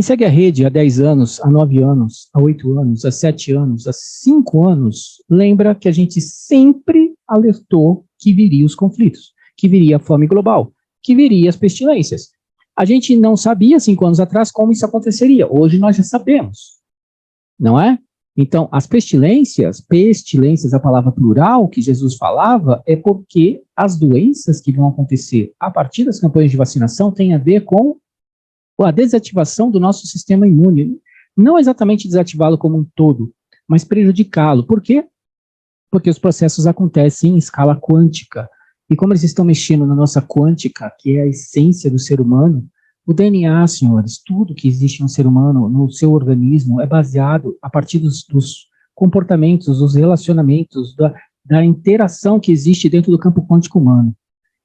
quem segue a rede há 10 anos, há 9 anos, há 8 anos, há 7 anos, há 5 anos, lembra que a gente sempre alertou que viria os conflitos, que viria a fome global, que viria as pestilências. A gente não sabia 5 anos atrás como isso aconteceria. Hoje nós já sabemos, não é? Então, as pestilências, a palavra plural que Jesus falava, é porque as doenças que vão acontecer a partir das campanhas de vacinação têm a ver com a desativação do nosso sistema imune. Não exatamente desativá-lo como um todo, mas prejudicá-lo. Por quê? Porque os processos acontecem em escala quântica. E como eles estão mexendo na nossa quântica, que é a essência do ser humano, o DNA, senhores, tudo que existe no ser humano, no seu organismo, é baseado a partir dos comportamentos, dos relacionamentos, da interação que existe dentro do campo quântico humano.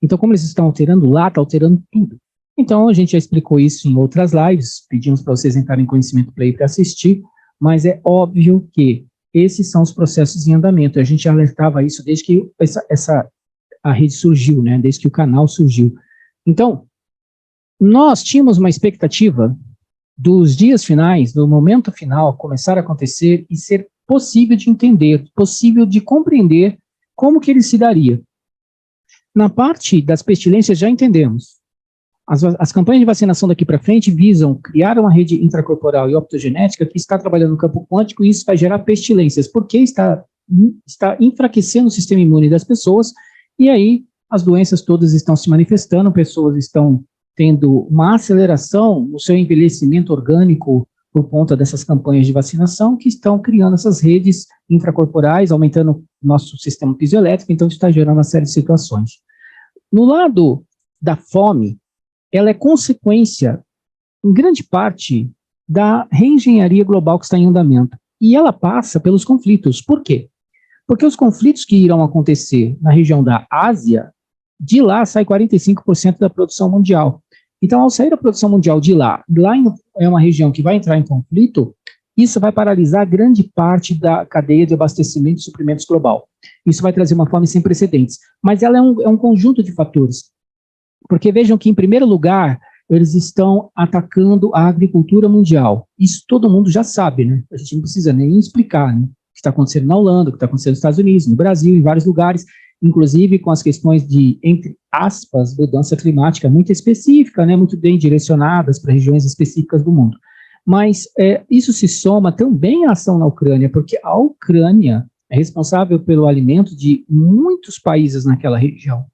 Então, como eles estão alterando lá, está alterando tudo. Então, a gente já explicou isso em outras lives, pedimos para vocês entrarem em Conhecimento Play para assistir, mas é óbvio que esses são os processos em andamento. A gente alertava isso desde que a rede surgiu, né? Desde que o canal surgiu. Então, nós tínhamos uma expectativa dos dias finais, do momento final, começar a acontecer e ser possível de entender, possível de compreender como que ele se daria. Na parte das pestilências já entendemos. As campanhas de vacinação daqui para frente visam criar uma rede intracorporal e optogenética que está trabalhando no campo quântico e isso vai gerar pestilências, porque está enfraquecendo o sistema imune das pessoas e aí as doenças todas estão se manifestando, pessoas estão tendo uma aceleração no seu envelhecimento orgânico por conta dessas campanhas de vacinação que estão criando essas redes intracorporais, aumentando nosso sistema pisoelétrico, então está gerando uma série de situações. No lado da fome, ela é consequência, em grande parte, da reengenharia global que está em andamento. E ela passa pelos conflitos. Por quê? Porque os conflitos que irão acontecer na região da Ásia, de lá sai 45% da produção mundial. Então, ao sair a produção mundial de lá é uma região que vai entrar em conflito, isso vai paralisar grande parte da cadeia de abastecimento e suprimentos global. Isso vai trazer uma fome sem precedentes. Mas ela é um conjunto de fatores. Porque vejam que, em primeiro lugar, eles estão atacando a agricultura mundial. Isso todo mundo já sabe, né? A gente não precisa nem explicar, né? O que está acontecendo na Holanda, o que está acontecendo nos Estados Unidos, no Brasil, em vários lugares, inclusive com as questões de, entre aspas, mudança climática muito específica, né? Muito bem direcionadas para regiões específicas do mundo. Mas isso se soma também à ação na Ucrânia, porque a Ucrânia é responsável pelo alimento de muitos países naquela região.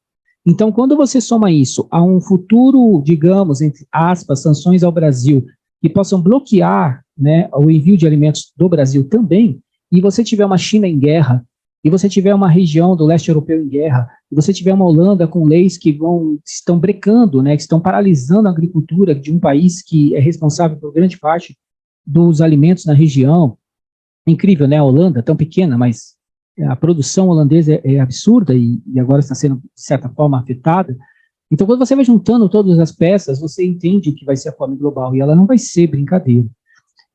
Então, quando você soma isso a um futuro, digamos, entre aspas, sanções ao Brasil, que possam bloquear, né, o envio de alimentos do Brasil também, e você tiver uma China em guerra, e você tiver uma região do leste europeu em guerra, e você tiver uma Holanda com leis que estão brecando, né, que estão paralisando a agricultura de um país que é responsável por grande parte dos alimentos na região. É incrível, né, a Holanda, tão pequena, mas a produção holandesa é absurda e agora está sendo, de certa forma, afetada. Então, quando você vai juntando todas as peças, você entende que vai ser a fome global, e ela não vai ser brincadeira.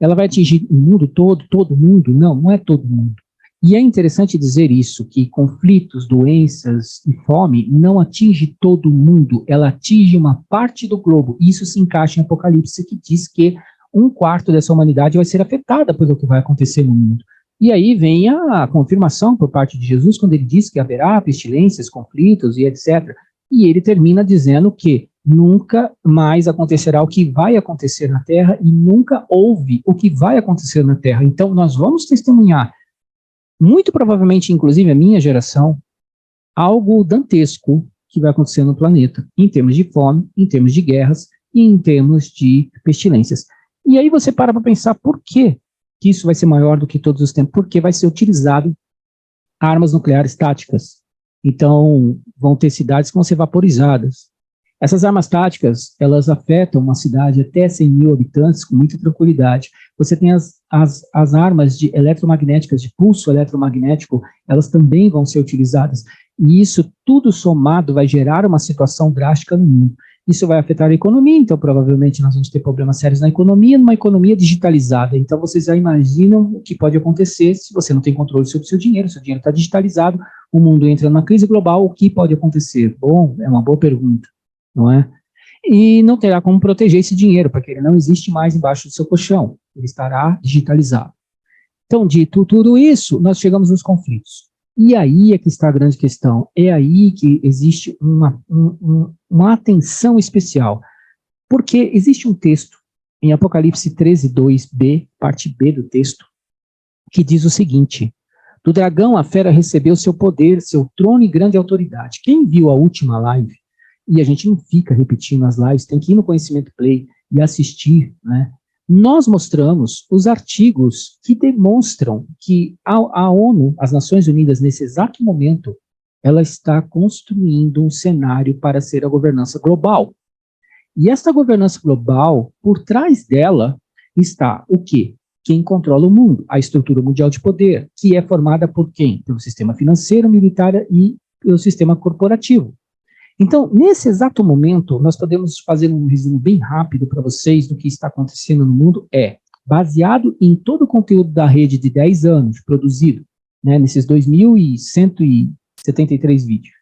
Ela vai atingir o mundo todo mundo? Não é todo mundo. E é interessante dizer isso, que conflitos, doenças e fome não atinge todo mundo, ela atinge uma parte do globo. Isso se encaixa em Apocalipse, que diz que 1/4 dessa humanidade vai ser afetada pelo que vai acontecer no mundo. E aí vem a confirmação por parte de Jesus, quando ele diz que haverá pestilências, conflitos e etc. E ele termina dizendo que nunca mais acontecerá o que vai acontecer na Terra e nunca houve o que vai acontecer na Terra. Então, nós vamos testemunhar, muito provavelmente, inclusive a minha geração, algo dantesco que vai acontecer no planeta, em termos de fome, em termos de guerras e em termos de pestilências. E aí você para pensar por quê que isso vai ser maior do que todos os tempos, porque vai ser utilizado armas nucleares táticas. Então, vão ter cidades que vão ser vaporizadas. Essas armas táticas, elas afetam uma cidade até 100 mil habitantes com muita tranquilidade. Você tem as armas eletromagnéticas, de pulso eletromagnético, elas também vão ser utilizadas. E isso tudo somado vai gerar uma situação drástica no mundo. Isso vai afetar a economia, então provavelmente nós vamos ter problemas sérios na economia, numa economia digitalizada. Então vocês já imaginam o que pode acontecer se você não tem controle sobre o seu dinheiro está digitalizado, o mundo entra numa crise global, o que pode acontecer? Bom, é uma boa pergunta, não é? e não terá como proteger esse dinheiro, porque ele não existe mais embaixo do seu colchão, ele estará digitalizado. Então, dito tudo isso, nós chegamos nos conflitos. E aí é que está a grande questão, é aí que existe uma atenção especial, porque existe um texto em Apocalipse 13:2b, parte B do texto, que diz o seguinte: do dragão a fera recebeu seu poder, seu trono e grande autoridade. Quem viu a última live, e a gente não fica repetindo as lives, tem que ir no Conhecimento Play e assistir, né? Nós mostramos os artigos que demonstram que a ONU, as Nações Unidas, nesse exato momento, ela está construindo um cenário para ser a governança global. E esta governança global, por trás dela, está o quê? Quem controla o mundo, a estrutura mundial de poder, que é formada por quem? Pelo sistema financeiro, militar e pelo sistema corporativo. Então, nesse exato momento, nós podemos fazer um resumo bem rápido para vocês do que está acontecendo no mundo, baseado em todo o conteúdo da rede de 10 anos produzido, né, nesses 2.173 vídeos.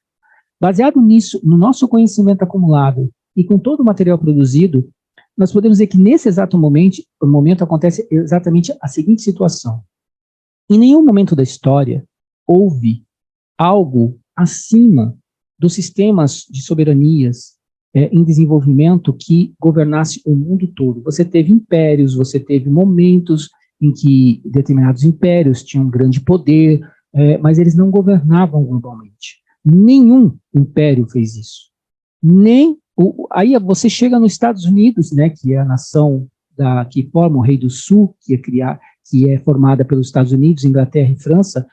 Baseado nisso, no nosso conhecimento acumulado e com todo o material produzido, nós podemos dizer que nesse exato momento acontece exatamente a seguinte situação. Em nenhum momento da história houve algo acima dos sistemas de soberanias em desenvolvimento que governasse o mundo todo. Você teve impérios, você teve momentos em que determinados impérios tinham grande poder, mas eles não governavam globalmente. Nenhum império fez isso. Aí você chega nos Estados Unidos, né, que é a nação que forma o Rei do Sul, que é formada pelos Estados Unidos, Inglaterra e França.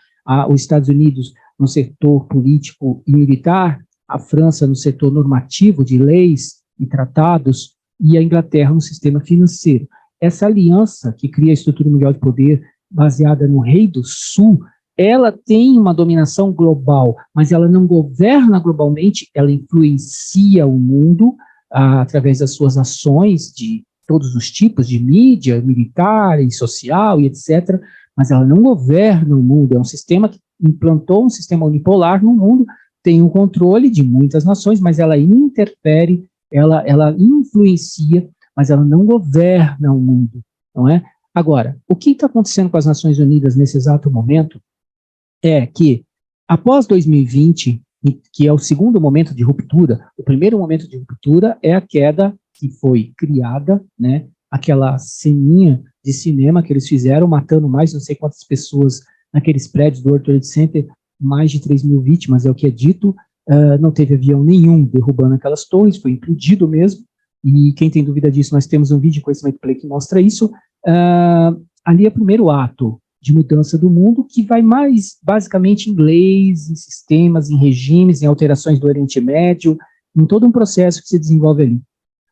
Os Estados Unidos no setor político e militar, a França no setor normativo de leis e tratados, e a Inglaterra no sistema financeiro. Essa aliança que cria a estrutura mundial de poder baseada no Rei do Sul, ela tem uma dominação global, mas ela não governa globalmente, ela influencia o mundo através das suas ações de todos os tipos de mídia, militar e social e etc., mas ela não governa o mundo, é um sistema que implantou um sistema unipolar no mundo, tem um controle de muitas nações, mas ela interfere, ela influencia, mas ela não governa o mundo, não é? Agora, o que está acontecendo com as Nações Unidas nesse exato momento é que, após 2020, que é o segundo momento de ruptura, o primeiro momento de ruptura é a queda que foi criada, né, aquela ceninha de cinema que eles fizeram, matando mais não sei quantas pessoas naqueles prédios do World Trade Center, mais de 3.000 vítimas, é o que é dito, não teve avião nenhum derrubando aquelas torres, foi implodido mesmo, e quem tem dúvida disso, nós temos um vídeo de Conhecimento Play que mostra isso. Ali é o primeiro ato de mudança do mundo, que vai mais basicamente em leis, em sistemas, em regimes, em alterações do Oriente Médio, em todo um processo que se desenvolve ali.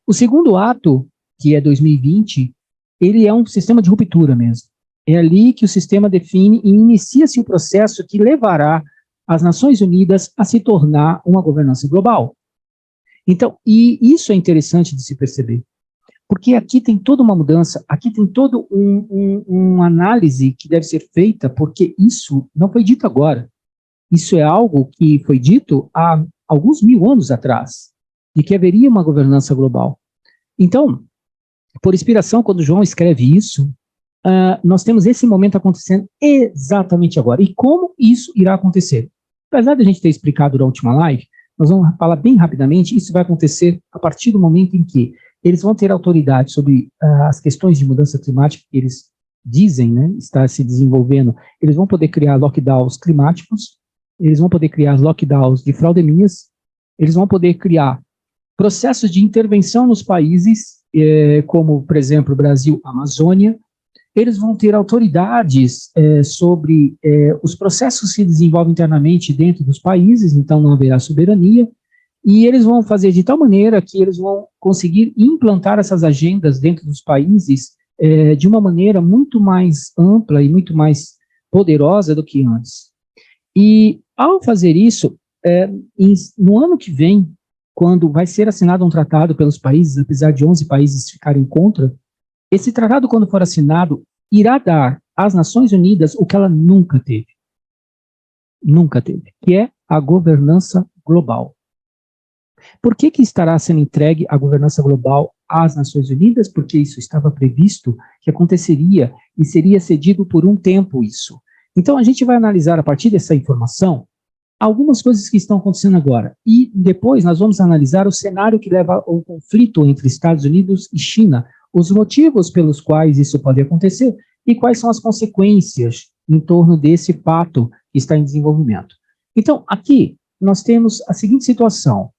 O segundo ato, que é 2020, ele é um sistema de ruptura mesmo. É ali que o sistema define e inicia-se o processo que levará as Nações Unidas a se tornar uma governança global. Então, e isso é interessante de se perceber, porque aqui tem toda uma mudança, aqui tem toda uma análise que deve ser feita, porque isso não foi dito agora. Isso é algo que foi dito há alguns 1000 anos atrás, de que haveria uma governança global. Então, por inspiração, quando João escreve isso, nós temos esse momento acontecendo exatamente agora. E como isso irá acontecer? Apesar de a gente ter explicado na última live, nós vamos falar bem rapidamente, isso vai acontecer a partir do momento em que eles vão ter autoridade sobre as questões de mudança climática que eles dizem, né, está se desenvolvendo. Eles vão poder criar lockdowns climáticos, eles vão poder criar lockdowns de fraudemias, eles vão poder criar processos de intervenção nos países, como, por exemplo, o Brasil, a Amazônia. Eles vão ter autoridades sobre os processos que se desenvolvem internamente dentro dos países, então não haverá soberania, e eles vão fazer de tal maneira que eles vão conseguir implantar essas agendas dentro dos países de uma maneira muito mais ampla e muito mais poderosa do que antes. E, ao fazer isso, no ano que vem, quando vai ser assinado um tratado pelos países, apesar de 11 países ficarem contra, esse tratado, quando for assinado, irá dar às Nações Unidas o que ela nunca teve, que é a governança global. Por que estará sendo entregue a governança global às Nações Unidas? Porque isso estava previsto que aconteceria e seria cedido por um tempo isso. Então, a gente vai analisar, a partir dessa informação, algumas coisas que estão acontecendo agora. E depois nós vamos analisar o cenário que leva ao conflito entre Estados Unidos e China, os motivos pelos quais isso pode acontecer e quais são as consequências em torno desse fato que está em desenvolvimento. Então, aqui nós temos a seguinte situação.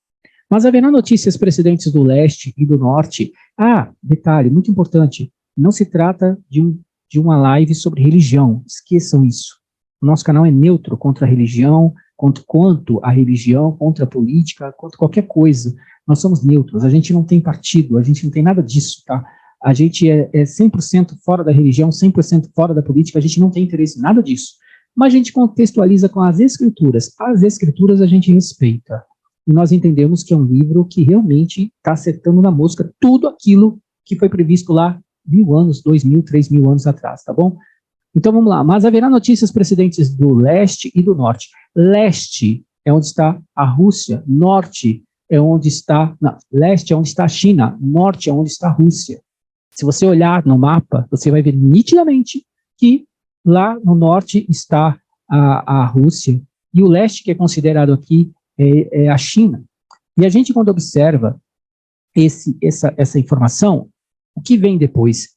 Mas haverá notícias precedentes do leste e do norte. Ah, detalhe muito importante, não se trata de uma live sobre religião, esqueçam isso. O nosso canal é neutro contra a religião, quanto a religião, contra a política, contra qualquer coisa. Nós somos neutros, a gente não tem partido, a gente não tem nada disso, tá? A gente é 100% fora da religião, 100% fora da política, a gente não tem interesse em nada disso. Mas a gente contextualiza com as escrituras. As escrituras a gente respeita. E nós entendemos que é um livro que realmente está acertando na mosca tudo aquilo que foi previsto lá 1000 anos, 2000, 3000 anos atrás, tá bom? Então vamos lá. Mas haverá notícias precedentes do leste e do norte. Leste é onde está a Rússia, norte é onde está, não, leste é onde está a China, norte é onde está a Rússia. Se você olhar no mapa, você vai ver nitidamente que lá no norte está a Rússia e o leste, que é considerado aqui, é a China. E a gente, quando observa essa informação, o que vem depois?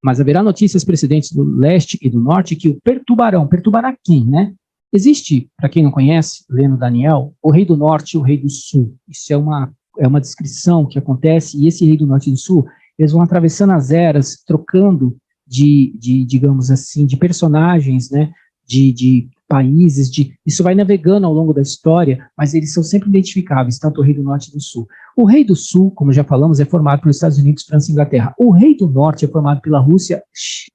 Mas haverá notícias precedentes do leste e do norte que o perturbarão. Perturbará quem, né? Existe, para quem não conhece, lendo Daniel, o rei do norte e o rei do sul. Isso é uma descrição que acontece, e esse rei do norte e do sul, eles vão atravessando as eras, trocando digamos assim, de personagens, né? De países, isso vai navegando ao longo da história, mas eles são sempre identificáveis, tanto o rei do norte e do sul. O rei do sul, como já falamos, é formado pelos Estados Unidos, França e Inglaterra. O rei do norte é formado pela Rússia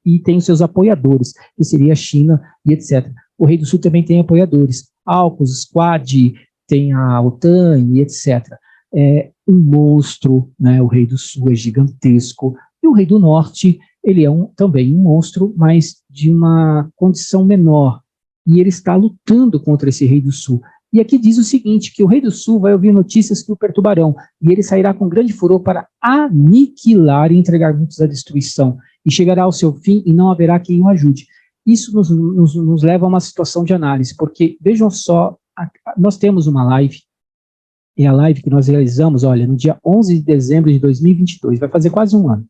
e tem os seus apoiadores, que seria a China e etc. O rei do sul também tem apoiadores, AUKUS, Quad, tem a OTAN e etc. É um monstro, né? O rei do sul é gigantesco, e o rei do norte, ele é também um monstro, mas de uma condição menor, e ele está lutando contra esse rei do sul. E aqui diz o seguinte, que o rei do sul vai ouvir notícias que o perturbarão, e ele sairá com grande furor para aniquilar e entregar muitos à destruição, e chegará ao seu fim e não haverá quem o ajude. Isso nos leva a uma situação de análise, porque vejam só, nós temos uma live, é a live que nós realizamos, olha, no dia 11 de dezembro de 2022, vai fazer quase um ano.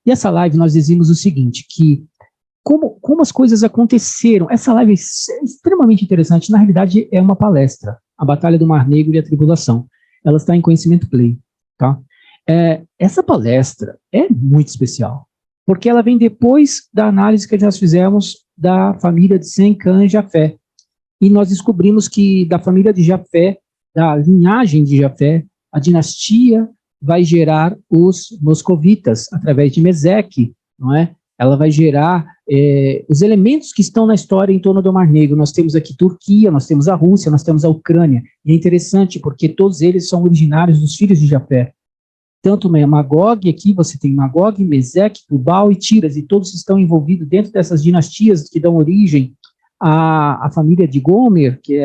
E essa live nós dizíamos o seguinte, que como as coisas aconteceram. Essa live é extremamente interessante, na realidade é uma palestra, a Batalha do Mar Negro e a Tribulação. Ela está em Conhecimento Play, tá? Essa palestra é muito especial, porque ela vem depois da análise que nós fizemos da família de Sem, Cã e Jafé. E nós descobrimos que da família de Jafé, da linhagem de Jafé, a dinastia vai gerar os moscovitas, através de Meseque, não é? Ela vai gerar os elementos que estão na história em torno do Mar Negro. Nós temos aqui Turquia, nós temos a Rússia, nós temos a Ucrânia. E é interessante, porque todos eles são originários dos filhos de Jafé. Tanto Magog, aqui você tem Magog, Meseque, Tubal e Tiras, e todos estão envolvidos dentro dessas dinastias que dão origem à família de Gomer, que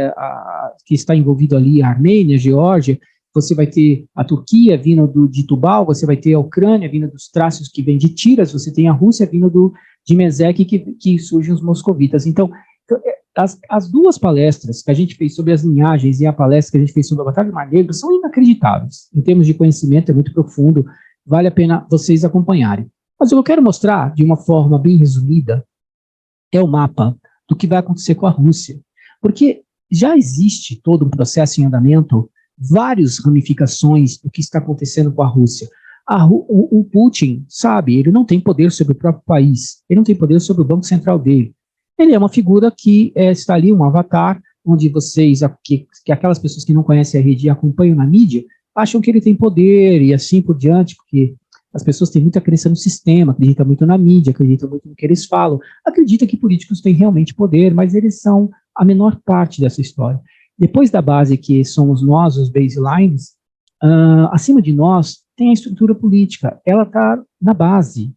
está envolvido ali, a Armênia, a Geórgia. Você vai ter a Turquia vindo de Tubal, você vai ter a Ucrânia vindo dos trácios que vem de Tiras, você tem a Rússia vindo de Meseque, que surgem os moscovitas. Então as duas palestras que a gente fez sobre as linhagens e a palestra que a gente fez sobre a Batalha do Mar Negro são inacreditáveis. Em termos de conhecimento, é muito profundo, vale a pena vocês acompanharem. Mas o que eu quero mostrar, de uma forma bem resumida, é o mapa do que vai acontecer com a Rússia. Porque já existe todo um processo em andamento, várias ramificações do que está acontecendo com a Rússia. O Putin, sabe, ele não tem poder sobre o próprio país, ele não tem poder sobre o Banco Central dele. Ele é uma figura que está ali, um avatar, onde que aquelas pessoas que não conhecem a rede e acompanham na mídia, acham que ele tem poder e assim por diante, porque as pessoas têm muita crença no sistema, acreditam muito na mídia, acreditam muito no que eles falam, acreditam que políticos têm realmente poder, mas eles são a menor parte dessa história. Depois da base que somos nós, os baselines, acima de nós tem a estrutura política, ela está na base,